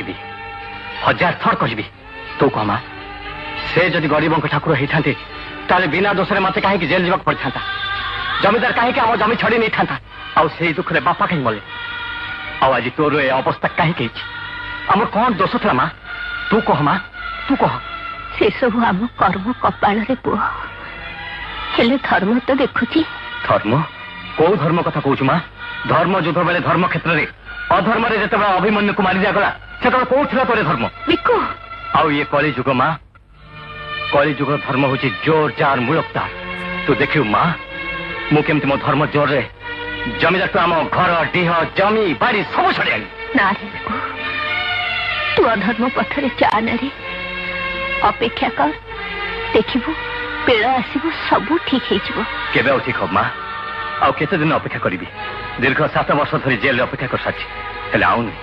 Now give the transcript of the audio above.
कहि 1000 थर कहि तू कह मां से जदि गरीबों ठाकुर होता ताले बिना दोषरे मत कहीं जेल जावाक पड़ था जमीदार कहीं आम जमी छड़ी नहीं था आउ से दुख में बापा कहीं मले आज तोर ए अवस्था कहीं आम कौन दोष था मां तू कह मां तू कह से सब आम कर्म कपाल पुओ हेले धर्म तो देखुची धर्म कौ धर्म कथा कहूँ मां धर्म युद्ध बेले धर्म क्षेत्र में अधर्म जिते अभिमन्यु को मारी दिगला से कौन था तोरे धर्म बिकु आउ ये कलिजुग मां कलिजुग धर्म हूँ जोर जार मूलकता तू देखियो मां मुझे मो धर्म जोर रे जमीदार तो आम घर डीह जमी बाड़ी सब छड़िया ना रे बिकु तू अधर्म पथरे जा नारी अपेक्षा कर देखिबू बेल आसब सब ठीक हो ठीक हम मां आउ केते दिन अपेक्षा करी दीर्घ 7 वर्ष धरी जेल अपेक्षा कर सारी आउनी